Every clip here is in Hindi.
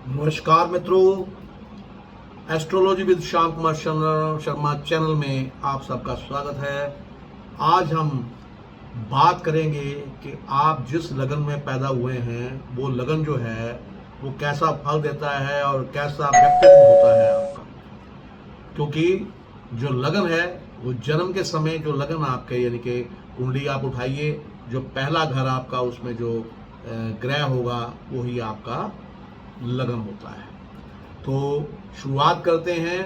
नमस्कार मित्रों, astrology with Shyam Kumar Sharma channel में आप सबका स्वागत है। आज हम बात करेंगे कि आप जिस लगन में पैदा हुए हैं वो लगन जो है वो कैसा फल देता है और कैसा व्यक्तित्व होता है आपका। क्योंकि जो लगन है वो जन्म के समय जो लगन आपके यानी कि कुंडली आप उठाइए, जो पहला घर आपका उसमें जो ग्रह होगा वही आपका लगन होता है। तो शुरुआत करते हैं।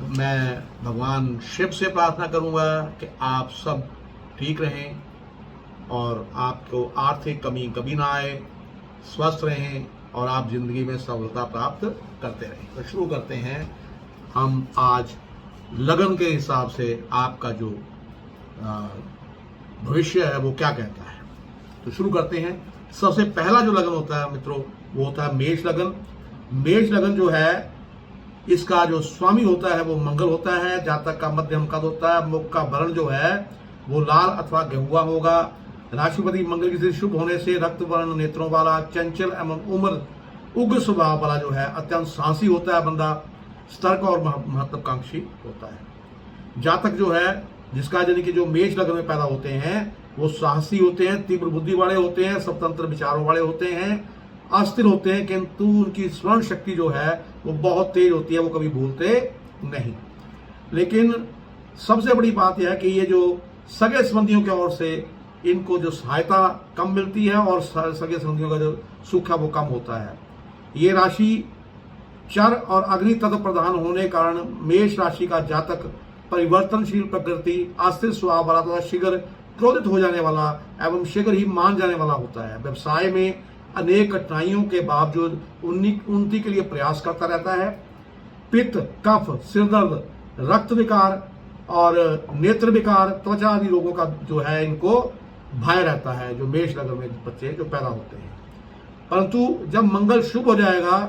मैं भगवान शिव से प्रार्थना करूंगा कि आप सब ठीक रहें और आपको आर्थिक कमी कभी ना आए, स्वस्थ रहें और आप जिंदगी में सफलता प्राप्त करते रहें। तो शुरू करते हैं हम आज लगन के हिसाब से आपका जो भविष्य है वो क्या कहता है। तो शुरू करते हैं। सबसे पहला जो लगन होता है मित्रों वो होता है मेष लगन। मेष लगन जो है इसका जो स्वामी होता है वो मंगल होता है। जातक का मध्यम कद होता है। मुख का वर्ण जो है वो लाल अथवा गेहुआ होगा। राशिपति मंगल की स्थिति शुभ होने से रक्त वर्ण नेत्रों वाला, चंचल एवं उग्र स्वभाव वाला जो है, अत्यंत साहसी होता है बंदा, सतर्क और महत्वाकांक्षी होता है। जातक जो है जिसका यानी कि जो मेष लगन में पैदा होते हैं वो साहसी होते हैं, तीव्र बुद्धि वाले होते हैं, स्वतंत्र विचारों वाले होते हैं, अस्थिर होते हैं, किंतु उनकी स्मरण शक्ति जो है वो बहुत तेज होती है, वो कभी भूलते नहीं। लेकिन सबसे बड़ी बात यह है कि ये जो सगे संबंधियों की ओर से इनको जो सहायता कम मिलती है और सगे संबंधियों का जो सुख है वो कम होता है। ये राशि चर और अग्नि तत्व प्रधान होने के कारण मेष राशि का जातक परिवर्तनशील प्रकृति, अस्थिर स्वभाव वाला तथा शीघ्र क्रोधित हो जाने वाला एवं शीघ्र ही मान जाने वाला होता है। व्यवसाय में अनेक कठिनाइयों के बावजूद उन्नति के लिए प्रयास करता रहता है। पित्त, कफ, सिरदर्द, रक्त विकार और नेत्र विकार, त्वचा आदि रोगों का जो है इनको भय रहता है, जो मेष लगन में बच्चे जो पैदा होते हैं। परंतु जब मंगल शुभ हो जाएगा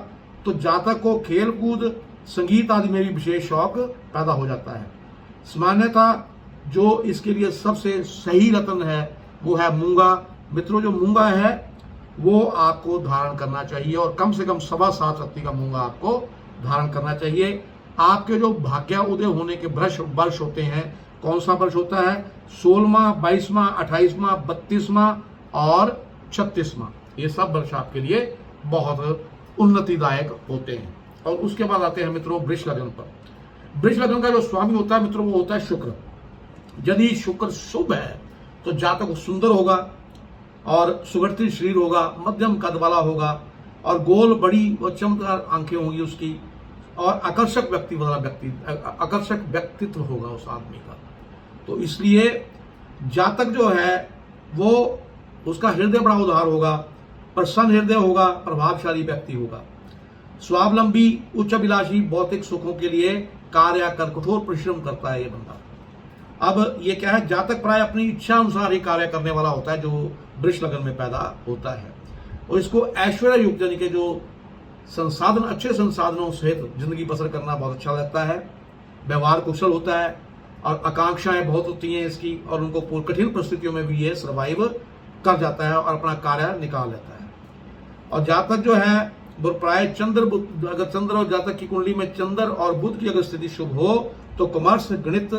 तो जातक को खेल कूद, संगीत आदि में भी विशेष शौक पैदा हो जाता है। सामान्यतः जो इसके लिए सबसे सही रत्न है वो है मूंगा। मित्रों, जो मूंगा है वो आपको धारण करना चाहिए और कम से कम 7.25 रत्ती का मूंगा आपको धारण करना चाहिए। आपके जो भाग्य उदय होने के वर्ष होते हैं, कौन सा वर्ष होता है? 16वां, 22वां, 28वां, 32वां और 36वां। ये सब वर्ष आपके लिए बहुत उन्नतिदायक होते हैं। और उसके बाद आते हैं मित्रों वृष लगन पर। वृष लगन का जो स्वामी होता है मित्रों वो होता है शुक्र। यदि शुक्र शुभ है तो जातक सुंदर होगा और सुगठित शरीर होगा, मध्यम कद वाला होगा और गोल बड़ी और चमकदार आंखें होंगी उसकी, और आकर्षक व्यक्तित्व होगा उस आदमी का। तो इसलिए जातक जो है वो उसका हृदय बड़ा उदार होगा, प्रसन्न हृदय होगा, प्रभावशाली व्यक्ति होगा, स्वावलंबी, उच्च अभिलाषी, भौतिक सुखों के लिए कार्य कर कठोर परिश्रम करता है ये बंदा। अब ये क्या है, जातक प्राय अपनी इच्छा अनुसार ही कार्य करने वाला होता है जो वृष लगन में पैदा होता है, और इसको ऐश्वर्य युक्त यानी कि जो संसाधन, अच्छे संसाधनों सहित जिंदगी बसर करना बहुत अच्छा लगता है। व्यवहार कुशल होता है और आकांक्षाएं बहुत होती हैं इसकी, और उनको कठिन परिस्थितियों में भी ये सर्वाइव कर जाता है और अपना कार्य निकाल लेता है। और जातक जो है वो प्राय अगर चंद्र और जातक की कुंडली में चंद्र और बुध की अगर स्थिति शुभ हो तो कॉमर्स, गणित,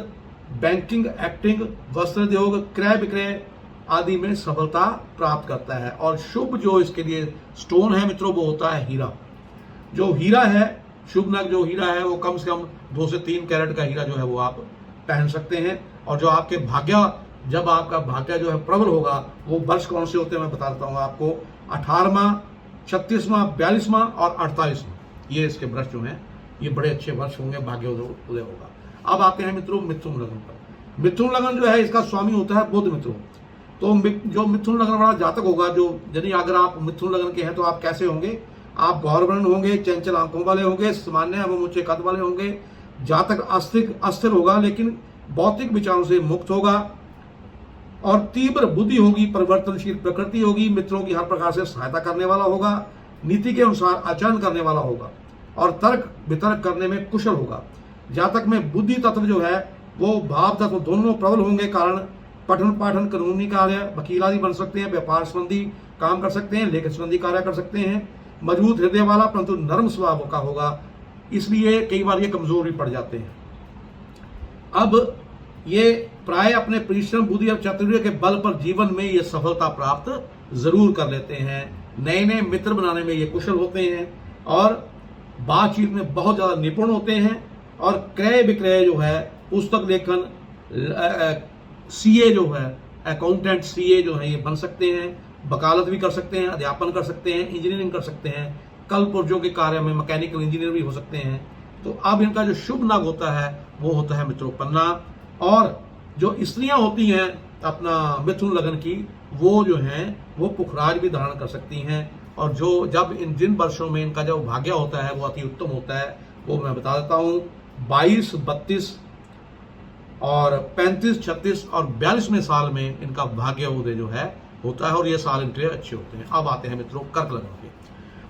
बैंकिंग, एक्टिंग, वस्त्र उद्योग, क्रय विक्रय आदि में सफलता प्राप्त करता है। और शुभ जो इसके लिए स्टोन है मित्रों वो होता है हीरा। जो हीरा है, शुभ नग जो हीरा है वो कम से कम 2 से 3 कैरेट का हीरा जो है वो आप पहन सकते हैं। और जो आपके जब आपका भाग्य जो है प्रबल होगा वो वर्ष कौन से होते हैं मैं बता देता हूँ आपको। 18वां, 36वां, 42वां और 48वां, ये इसके वर्ष जो हैं ये बड़े अच्छे वर्ष होंगे, भाग्य उदय होगा। अब आते हैं मित्रों मिथुन लगन पर। मिथुन लगन जो है इसका स्वामी होता है बुध मित्रों। तो जो मिथुन लगन वाला जातक होगा, जो यदि अगर आप मिथुन लगन के हैं तो आप कैसे होंगे? आप गौरवर्ण होंगे, चंचल आंखों वाले होंगे, सामान्य एवं ऊंचे कद वाले होंगे। जातक अस्थिर होगा लेकिन भौतिक विचारों से मुक्त होगा और तीव्र बुद्धि होगी, परिवर्तनशील प्रकृति होगी, मित्रों की हर प्रकार से सहायता करने वाला होगा, नीति के अनुसार आचरण करने वाला होगा और तर्क वितर्क करने में कुशल होगा। जातक में बुद्धि तत्व जो है वो भाव तत्व दोनों प्रबल होंगे, कारण पठन पाठन, कानूनी कार्य, वकील आदि बन सकते हैं, व्यापार संबंधी काम कर सकते हैं, लेखन संबंधी कार्य कर सकते हैं। मजबूत हृदय वाला परंतु नरम स्वभाव का होगा, इसलिए कई बार ये कमजोर भी पड़ जाते हैं। अब ये प्राय अपने परिश्रम, बुद्धि और चातुर्य के बल पर जीवन में ये सफलता प्राप्त जरूर कर लेते हैं। नए नए मित्र बनाने में ये कुशल होते हैं और बातचीत में बहुत ज्यादा निपुण होते हैं। और क्रय विक्रय जो है, पुस्तक लेखन, सीए जो है, अकाउंटेंट सीए जो है, ये बन सकते हैं। वकालत भी कर सकते हैं, अध्यापन कर सकते हैं, इंजीनियरिंग कर सकते हैं, कल पुर्जों के कार्य में मैकेनिकल इंजीनियर भी हो सकते हैं। तो अब इनका जो शुभ नग होता है वो होता है मित्रों पन्ना। और जो स्त्रियां होती हैं अपना मिथुन लगन की, वो जो हैं वो पुखराज भी धारण कर सकती हैं। और जो जब जिन वर्षों में इनका जो भाग्य होता है वो अति उत्तम होता है, वो मैं बता देता हूँ। 22, 32 और 35, 36 और 42वें साल में इनका भाग्य उदय जो है होता है और ये साल इनके लिए अच्छे होते हैं। अब आते हैं मित्रों कर्क लगन के।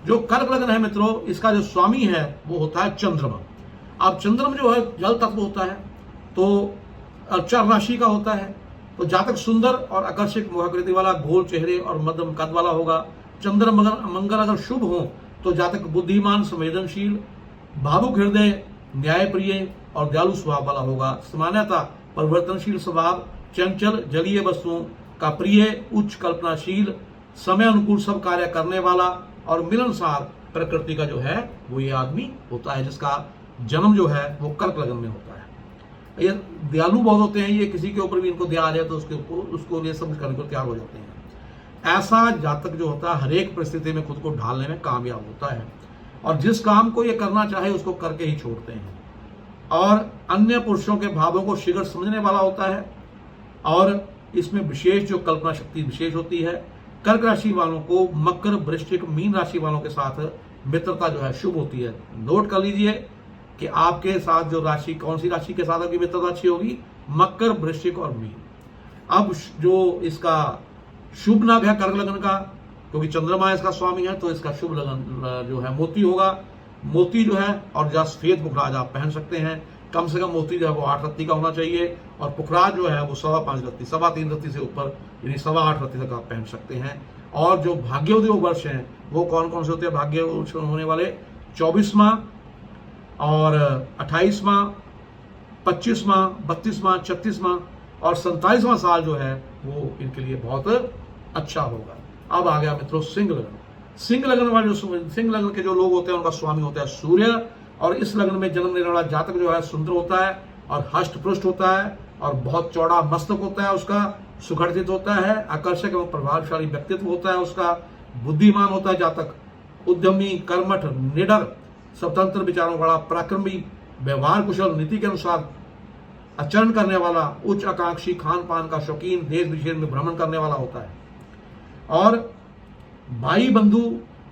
जो कर्क लगन है मित्रों, इसका जो स्वामी है वो होता है चंद्रमा। अब चंद्रमा जो है जल तत्व होता है, तो चर राशि का होता है। तो जातक सुंदर और आकर्षक मुखाकृति वाला, गोल चेहरे और मध्यम कद वाला होगा। चंद्र मंगल अगर शुभ हो तो जातक बुद्धिमान, संवेदनशील, भावुक हृदय, न्यायप्रिय और दयालु स्वभाव वाला होगा। सामान्यतः परिवर्तनशील स्वभाव, चंचल, जलीय वस्तुओं का प्रिय, उच्च कल्पनाशील, समय अनुकूल सब कार्य करने वाला और मिलनसार प्रकृति का जो है वो ये आदमी होता है, जिसका जन्म जो है वो कर्क लगन में होता है। ये दयालु बहुत होते हैं, ये किसी के ऊपर भी इनको दया आ जाए तो उसको लिए सब करने को तैयार हो जाते हैं। ऐसा जातक जो होता है हर एक परिस्थिति में खुद को ढालने में कामयाब होता है और जिस काम को ये करना चाहे उसको करके ही छोड़ते हैं। और अन्य पुरुषों के भावों को शीघ्र समझने वाला होता है और इसमें विशेष जो कल्पना शक्ति विशेष होती है। कर्क राशि वालों को मकर, वृश्चिक, मीन राशि वालों के साथ मित्रता जो है शुभ होती है। नोट कर लीजिए कि आपके साथ जो राशि, कौन सी राशि के साथ आपकी मित्रता अच्छी होगी, मकर, वृश्चिक और मीन। अब जो इसका शुभ नग है कर्क लगन का, क्योंकि चंद्रमा इसका स्वामी है, तो इसका शुभ लगन जो है मोती होगा। मोती जो है और जहाँ सफेद पुखराज आप पहन सकते हैं। कम से कम मोती जो है वो 8 रत्ती का होना चाहिए और पुखराज जो है वो 5.25 रत्ती, 3.25 रत्ती से ऊपर यानी 8.25 रत्ती तक आप पहन सकते हैं। और जो भाग्योदय वर्ष हैं वो कौन कौन से होते हैं भाग्य होने वाले, 24वां और 28वां, 25वां, 32वां, 36वां और 27वां साल जो है वो इनके लिए बहुत अच्छा होगा। अब आ गया मित्रों सिंह लगन। सिंह लगन वाले सिंह लगन के जो लोग होते हैं उनका स्वामी होता है सूर्य। और इस लगन में जन्म लेने वाला जातक जो है सुंदर होता है और हष्ट पृष्ठ होता है और बहुत चौड़ा मस्तक होता है उसका, सुगठित होता है, आकर्षक एवं प्रभावशाली व्यक्तित्व होता है उसका, बुद्धिमान होता है जातक, उद्यमी, कर्मठ, निडर, स्वतंत्र विचारों वाला, पराक्रमी, व्यवहार कुशल, नीति के अनुसार आचरण करने वाला, उच्च आकांक्षी, खान पान का शौकीन, देश विदेश में भ्रमण करने वाला होता है। और भाई बंधु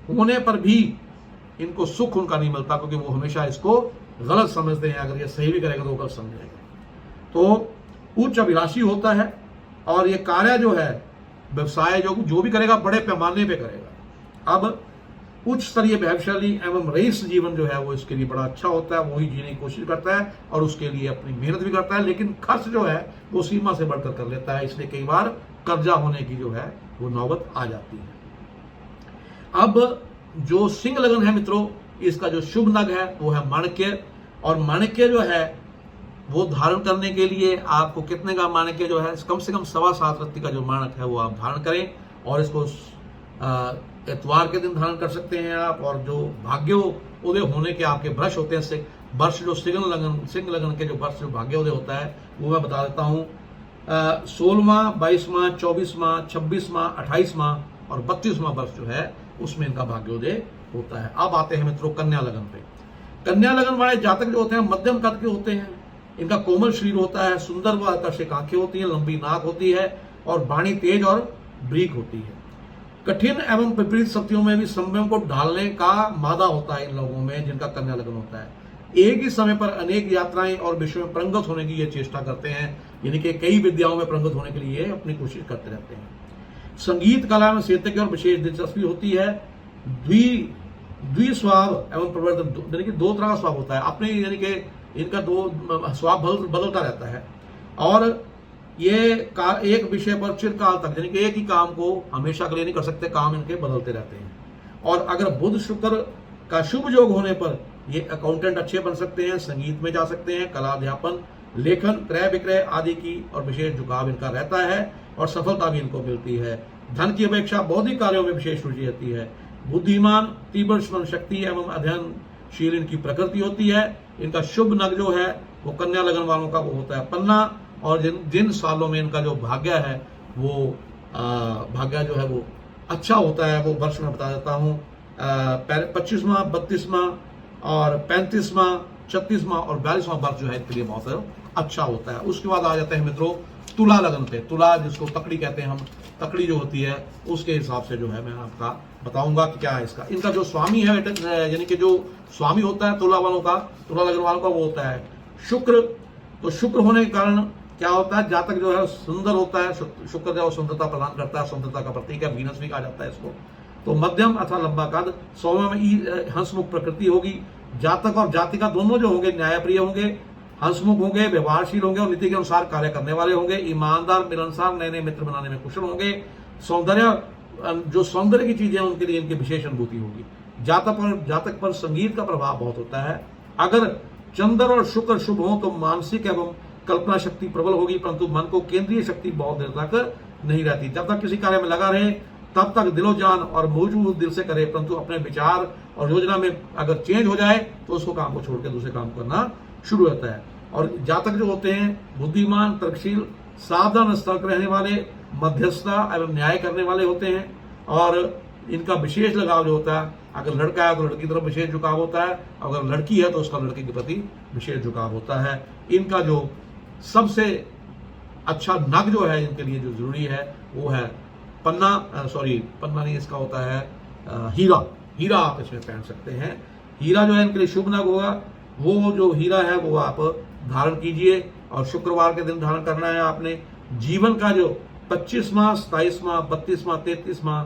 होने पर भी इनको सुख उनका नहीं मिलता, क्योंकि वो हमेशा इसको गलत समझते हैं। अगर ये सही भी करेगा तो वो गलत समझेगा। तो उच्च अभिलाषी होता है और ये कार्य जो है व्यवसाय जो भी करेगा बड़े पैमाने पे करेगा। अब उच्च स्तरीय प्रभावशाली एवं रईस जीवन जो है वो इसके लिए बड़ा अच्छा होता है, वही जीने की कोशिश करता है और उसके लिए अपनी मेहनत भी करता है, लेकिन खर्च जो है वो सीमा से बढ़कर कर लेता है, इसलिए कई बार कर्जा होने की जो है वो नौबत आ जाती है। अब जो सिंह लगन है मित्रों, इसका जो शुभ नग है वो है माणिक्य। और माणिक्य जो है वो धारण करने के लिए आपको कितने का माणिक्य जो है, कम से कम 7.25 रत्ती का जो माणक है वो आप धारण करें और इसको इतवार के दिन धारण कर सकते हैं आप। और जो भाग्योदय होने के आपके वर्ष होते हैं, वर्ष जो सिंह लगन के जो वर्ष जो भाग्योदय होता है वो मैं बता देता हूँ। 16वां, 22वां, 24वां, 26वां, 28वां और 32वां वर्ष जो है उसमें इनका भाग्योदय होता है। अब आते हैं मित्रों कन्या लगन पे। कन्या लगन वाले जातक जो होते हैं मध्यम कद के होते हैं, इनका कोमल शरीर होता है, सुंदर व आकर्षक आंखें होती हैं, लंबी नाक होती है और वाणी तेज और ब्रीक होती है। कठिन एवं विपरीत शक्तियों में भी संयम को ढालने का मादा होता है इन लोगों में जिनका कन्या लगन होता है। एक ही समय पर अनेक यात्राएं और विषयों में पारंगत होने की ये चेष्टा करते हैं, यानी कि कई विद्याओं में पारंगत होने के लिए अपनी कोशिश करते रहते हैं। संगीत कला में साहित्य की और विशेष दिलचस्पी होती है। द्विस्वभाव एवं प्रवर्तन, यानी कि 2 तरह का स्वभाव होता है अपने, यानी कि इनका 2 स्वभाव बदलता रहता है और ये एक विषय पर चिरकाल तक, यानी कि एक ही काम को हमेशा के लिए नहीं कर सकते, काम इनके बदलते रहते हैं। और अगर बुध शुक्र का शुभ योग होने पर ये अकाउंटेंट अच्छे बन सकते हैं, संगीत में जा सकते हैं, कला अध्यापन, लेखन, क्रय विक्रय आदि की और विशेष झुकाव इनका रहता है और सफलता भी इनको मिलती है। धन की अपेक्षा बौद्धिक कार्यों में विशेष रुचि रहती है। बुद्धिमान, तीव्र स्मरण शक्ति एवं अध्ययनशील इनकी प्रकृति होती है। इनका शुभ नग जो है वो कन्या लगन वालों का वो होता है पन्ना, और जिन सालों में इनका जो भाग्य है वो भाग्य जो है वो अच्छा होता है, वो वर्ष में बता देता हूँ। 25वां, 32वां और 35वां, 36वां और 42वां वर्ष जो है इनके लिए बहुत अच्छा होता है। उसके बाद आ जाते हैं मित्रों तुला लगन पे। तुला जिसको तकड़ी कहते हैं हम, तकड़ी जो होती है उसके हिसाब से जो है मैं आपका बताऊंगा कि क्या है इसका। इनका जो स्वामी है यानी कि जो स्वामी होता है तुला वालों का, तुला लगन वालों का, वो होता है शुक्र। तो शुक्र होने के कारण क्या होता है, जातक जो है सुंदर होता है। शुक्र जो सुंदरता प्रदान करता है, सुंदरता का प्रतीक है, वीनस भी कहा जाता है इसको। तो मध्यम अथवा लंबा कद, सौम्य में हंसमुख प्रकृति होगी। जातक और जातिका दोनों जो होंगे न्यायप्रिय होंगे, हंसमुख होंगे, व्यवहारशील होंगे और नीति के अनुसार कार्य करने वाले होंगे। ईमानदार, मिलनसार, नए नए मित्र बनाने में कुशल होंगे। जो सौंदर्य की चीजें हैं उनके लिए इनकी विशेष अनुभूति होगी। जातक पर संगीत का प्रभाव बहुत होता है। अगर चंद्र और शुक्र शुभ हो तो मानसिक एवं कल्पना शक्ति प्रबल होगी, परंतु मन को केंद्रीय शक्ति बहुत देर तक नहीं रहती। जब तक किसी कार्य में लगा रहे तब तक दिलो जान और मौजूद दिल से करे, परंतु अपने विचार और योजना में अगर चेंज हो जाए तो उसको काम को छोड़कर दूसरे काम करना शुरू होता है। और जातक जो होते हैं बुद्धिमान, तर्कशील, सावधान, सतर्क रहने वाले, मध्यस्थता एवं न्याय करने वाले होते हैं। और इनका विशेष लगाव जो होता है, अगर लड़का है तो लड़की की तरफ विशेष झुकाव होता है, अगर लड़की है तो उसका लड़के के प्रति विशेष झुकाव होता है। इनका जो सबसे अच्छा नग जो है इनके लिए जो जरूरी है वो है पन्ना नहीं, इसका होता है हीरा। हीरा आप इसमें पहन सकते हैं। हीरा जो है इनके लिए शुभ नग होगा। वो जो हीरा है वो आप धारण कीजिए और शुक्रवार के दिन धारण करना है आपने। जीवन का जो 25वां, 27वां, 32वां, 33वां,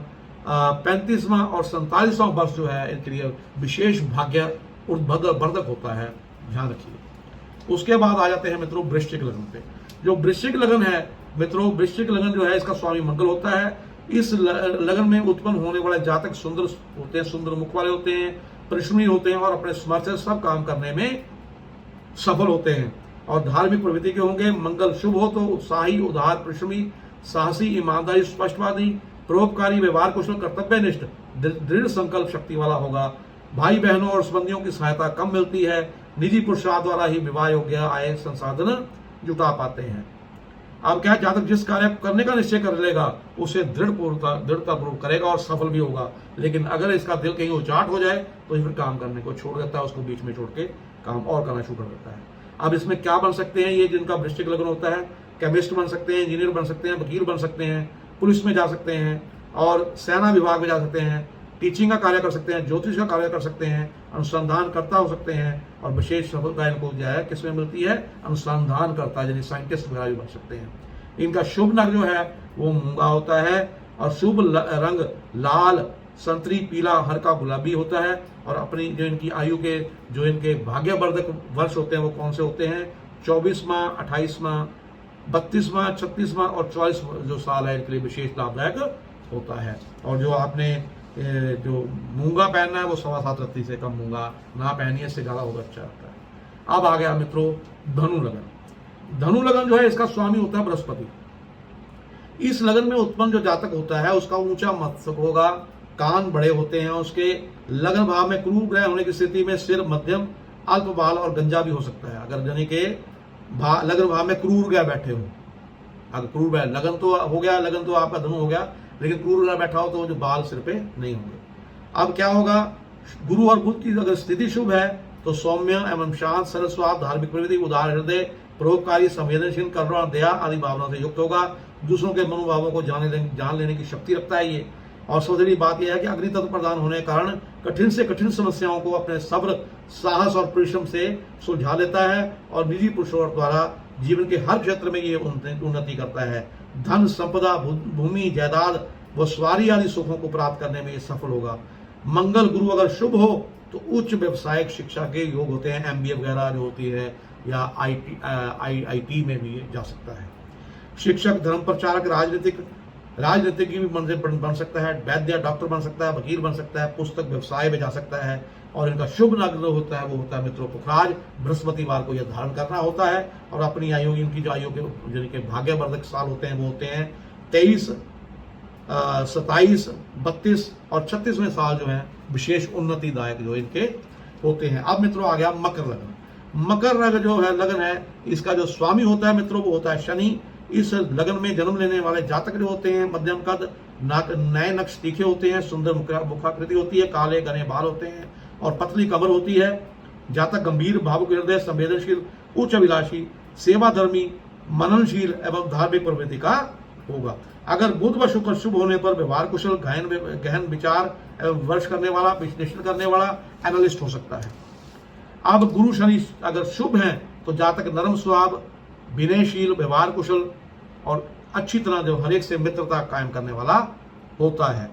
35वां और 47वां वर्ष जो है इनके लिए विशेष भाग्य वर्धक होता है, ध्यान रखिए। उसके बाद आ जाते हैं मित्रों वृश्चिक लगन पे। जो वृश्चिक लगन है मित्रों, वृश्चिक लगन जो है इसका स्वामी मंगल होता है। इस लगन में उत्पन्न होने वाले जातक सुंदर होते हैं, सुंदर मुख वाले होते हैं, परिश्रमी होते हैं और अपने समर्थ से सब काम करने में सफल होते हैं और धार्मिक प्रवृत्ति के होंगे। मंगल शुभ हो तो उत्साही, उदार, परिश्रमी, साहसी, ईमानदारी, स्पष्टवादी, परोपकारी, व्यवहार कुशल, कर्तव्यनिष्ठ, दृढ़ संकल्प शक्ति वाला होगा। भाई बहनों और संबंधियों की सहायता कम मिलती है। निजी पुरुषार्थ द्वारा ही विवाह योग्य आय संसाधन जुटा पाते हैं। अब क्या, जातक जिस कार्य करने का निश्चय कर लेगा उसे दृढ़तापूर्वक करेगा और सफल भी होगा। लेकिन अगर इसका दिल कहीं उचाट हो जाए तो फिर काम करने को छोड़ देता है, उसको बीच में छोड़ के काम और करना शुरू कर देता है। अब इसमें क्या बन सकते हैं ये जिनका वृश्चिक लगन होता है? केमिस्ट बन सकते हैं, इंजीनियर बन सकते हैं, वकील बन सकते हैं, पुलिस में जा सकते हैं और सेना विभाग में जा सकते हैं, टीचिंग का कार्य कर सकते हैं, ज्योतिष का कार्य कर सकते हैं, अनुसंधानकर्ता हो सकते हैं और विशेष सफलता इनको जो है किसमें मिलती है? अनुसंधानकर्ता यानी साइंटिस्ट वगैरह भी बन सकते हैं। इनका शुभ नग जो है वो मूंगा होता है और शुभ रंग लाल, संतरी, पीला, हल्का गुलाबी होता है। और अपनी जो इनकी आयु के जो इनके भाग्यवर्धक वर्ष होते हैं वो कौन से होते हैं? 24वां, 28वां, 32वां, 36वां और 44 जो साल है इनके लिए विशेष लाभदायक होता है। और जो आपने जो मूंगा पहनना है वो 7.25 रत्ती से कम मूंगा ना पहनिए, इससे ज्यादा होगा अच्छा होता है। अब आ गया मित्रों धनु लगन। धनु लगन जो है इसका स्वामी होता है बृहस्पति। इस लगन में उत्पन्न जो जातक होता है उसका ऊंचा मस्तक होगा, कान बड़े होते हैं उसके। लगन भाव में क्रूर ग्रह होने की स्थिति में सिर मध्यम, अल्प बाल और गंजा भी हो सकता है। अगर यानी के लगन भाव में क्रूर ग्रह बैठे हो, अगर क्रूर ग्रह, लगन तो हो गया, लगन तो आपका धनु हो गया, लेकिन क्रूर ग्रह बैठा हो तो जो बाल सिर पे नहीं होंगे। अब क्या होगा? गुरु और बुध की अगर स्थिति शुभ है तो सौम्य एवं शांत, सरल स्वभाव, धार्मिक प्रवृत्ति, उदार हृदय, परोपकारी, संवेदनशील, करुणा, दया आदि भावना से युक्त होगा। दूसरों के मनोभावों को जान लेने की शक्ति रखता है ये। और सबसे बड़ी बात यह है कि अग्नि तत्व प्रदान होने के कारण कठिन से कठिन समस्याओं को अपने सब्र, साहस और परिश्रम से सुलझा लेता है और निजी पुरुषों द्वारा जीवन के हर क्षेत्र में ये उन्नति करता है। धन, संपदा, भूमि, जायदाद व स्वारी आदि सुखों को प्राप्त करने में ये सफल होगा। मंगल गुरु अगर शुभ हो तो उच्च व्यवसायिक शिक्षा के योग होते हैं, MBA वगैरह जो होती है या IT में भी ये जा सकता है। शिक्षक, धर्म प्रचारक, राजनीतिक राजनीतिज्ञ भी बन सकता है, वैद्य डॉक्टर बन सकता है, वकील बन सकता है, पुस्तक व्यवसाय में जा सकता है। और इनका शुभ नग जो होता है वो होता है मित्रों पुखराज। बृहस्पतिवार को यह धारण करना होता है और अपनी आयु, इनकी जो आयु के जिनके भाग्यवर्धक साल होते हैं वो होते हैं 23, 27, 32 और 36वें साल जो है विशेष उन्नतिदायक जो इनके होते हैं। अब मित्रों आ गया मकर लगन। मकर लगन जो है लगन है, इसका जो स्वामी होता है मित्रों वो होता है शनि। इस लगन में जन्म लेने वाले जातक जो होते हैं मध्यम कद, नए नक्श तीखे होते हैं, सुंदर मुखाकृति होती है, काले घने बाल होते हैं और पतली कमर होती है। जातक गंभीर, भावुक हृदय, संवेदनशील, उच्च अभिलाषी, सेवाधर्मी, मननशील एवं धार्मिक प्रवृत्ति का होगा। अगर बुध व शुक्र शुभ होने पर व्यवहार कुशल, गहन विचार एवं वर्ष करने वाला, विश्लेषण करने वाला एनालिस्ट हो सकता है। अब गुरु शनि अगर शुभ हैं तो जातक नरम स्वभाव, विनयशील, व्यवहार कुशल और अच्छी तरह जो हर एक से मित्रता कायम करने वाला होता है।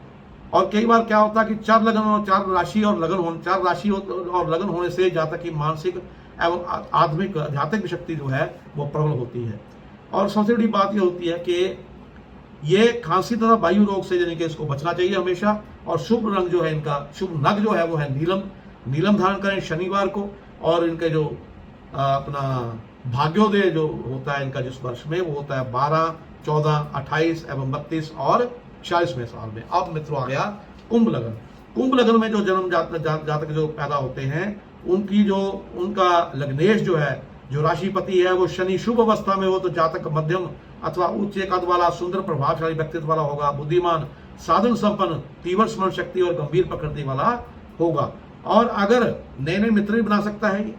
और कई बार क्या होता है कि चार राशि और लगन होने से जातक की मानसिक एवं आध्यात्मिक शक्ति जो है वो प्रबल होती है। और सबसे बड़ी बात यह होती है कि ये खांसी तथा वायु रोग से यानी कि इसको बचना चाहिए हमेशा। और शुभ रंग जो है इनका, शुभ नग जो है वो है नीलम धारण करें शनिवार को। और इनके जो अपना भाग्योदय जो होता है इनका जिस वर्ष में वो होता है 12, 14, 28 एवं 32 और 40वें साल में। अब मित्रों आ गया कुंभ लगन। कुंभ लगन में जो जन्म जातक जो पैदा होते हैं उनका लग्नेश जो है, जो राशिपति है वो शनि शुभ अवस्था में हो तो जातक मध्यम अथवा उच्च कद वाला, सुंदर प्रभावशाली व्यक्तित्व वाला होगा, बुद्धिमान, साधन संपन्न, तीव्र स्मरण शक्ति और गंभीर प्रकृति वाला होगा। और अगर नए नए मित्र भी बना सकता है,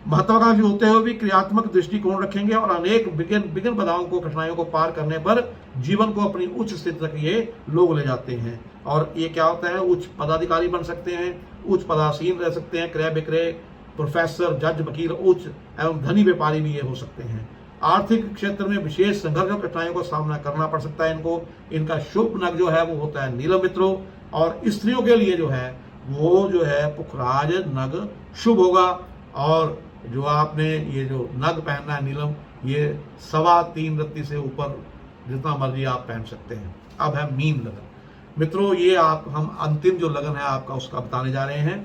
महत्वाकांक्षी होते हुए भी क्रियात्मक दृष्टिकोण रखेंगे और अनेक विघ्न बाधाओं को, कठिनाइयों को पार करने पर जीवन को अपनी उच्च स्थिति तक ये लोग ले जाते हैं। और ये क्या होता है, उच्च पदाधिकारी बन सकते हैं, उच्च पदासीन रह सकते हैं, क्रय विक्रय, प्रोफेसर, जज, वकील, उच्च एवं धनी व्यापारी भी ये हो सकते हैं। आर्थिक क्षेत्र में विशेष संघर्ष और कठिनाइयों का सामना करना पड़ सकता है इनको। इनका शुभ नग जो है वो होता है नीलम मित्रों। और स्त्रियों के लिए जो है वो जो है पुखराज नग शुभ होगा। और जो आपने ये जो नग पहनना है नीलम, ये 3.25 रत्ती से ऊपर जितना मर्जी आप पहन सकते हैं। अब है मीन लगन मित्रों, ये हम अंतिम जो लगन है आपका उसका बताने जा रहे हैं।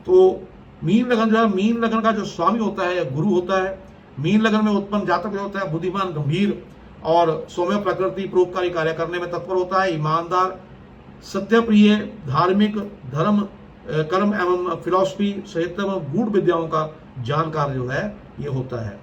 तो मीन लगन जो है, मीन लगन का जो स्वामी होता है गुरु होता है। मीन लगन में उत्पन्न जातक जो होता है बुद्धिमान, गंभीर और सौम्य प्रकृति, परोपकारी कार्य करने में तत्पर होता है, ईमानदार, सत्यप्रिय, धार्मिक, धर्म, कर्म एवं फिलॉसफी सहित गूढ़ विद्याओं का जानकार जो है ये होता है।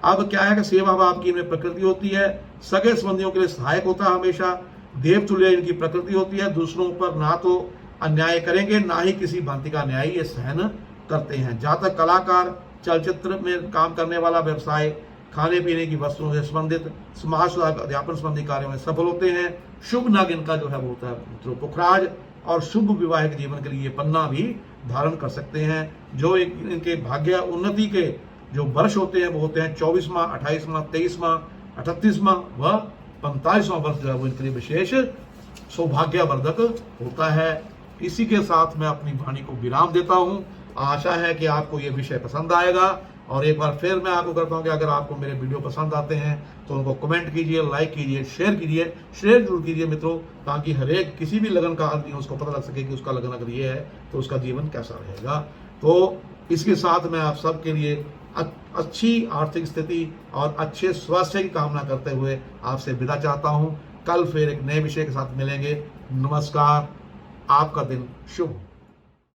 अब क्या है कि सेवा भाव की इनमें प्रकृति होती है, सगे संबंधियों के लिए सहायक होता है हमेशा, देवतुल्य इनकी प्रकृति होती है, दूसरों पर ना तो अन्याय करेंगे ना ही किसी भांति का न्याय ये सहन करते हैं। जातक कलाकार, चलचित्र में काम करने वाला, व्यवसाय, खाने पीने की वस्तुओं से संबंधित, समाज सुधार, अध्यापन संबंधी कार्यों में सफल होते हैं। शुभ नग इनका जो है वो होता है पुखराज। और शुभ विवाहिक जीवन के लिए ये पन्ना भी धारण कर सकते हैं। जो इनके भाग्य उन्नति के जो वर्ष होते हैं वो होते हैं 24वां, 28वां, 23वां, 38वां व 45वां वर्ष जो है वो इनके लिए विशेष सौभाग्यवर्धक होता है। इसी के साथ मैं अपनी वाणी को विराम देता हूँ। आशा है कि आपको ये विषय पसंद आएगा। और एक बार फिर मैं आपको करता हूँ कि अगर आपको मेरे वीडियो पसंद आते हैं तो उनको कमेंट कीजिए, लाइक कीजिए, शेयर जरूर कीजिए मित्रों, ताकि हर एक किसी भी लगन का आदमी उसको पता लग सके कि उसका लगन अगर ये है तो उसका जीवन कैसा रहेगा। तो इसके साथ मैं आप सबके लिए अच्छी आर्थिक स्थिति और अच्छे स्वास्थ्य की कामना करते हुए आपसे विदा चाहता हूँ। कल फिर एक नए विषय के साथ मिलेंगे। नमस्कार, आपका दिन शुभ।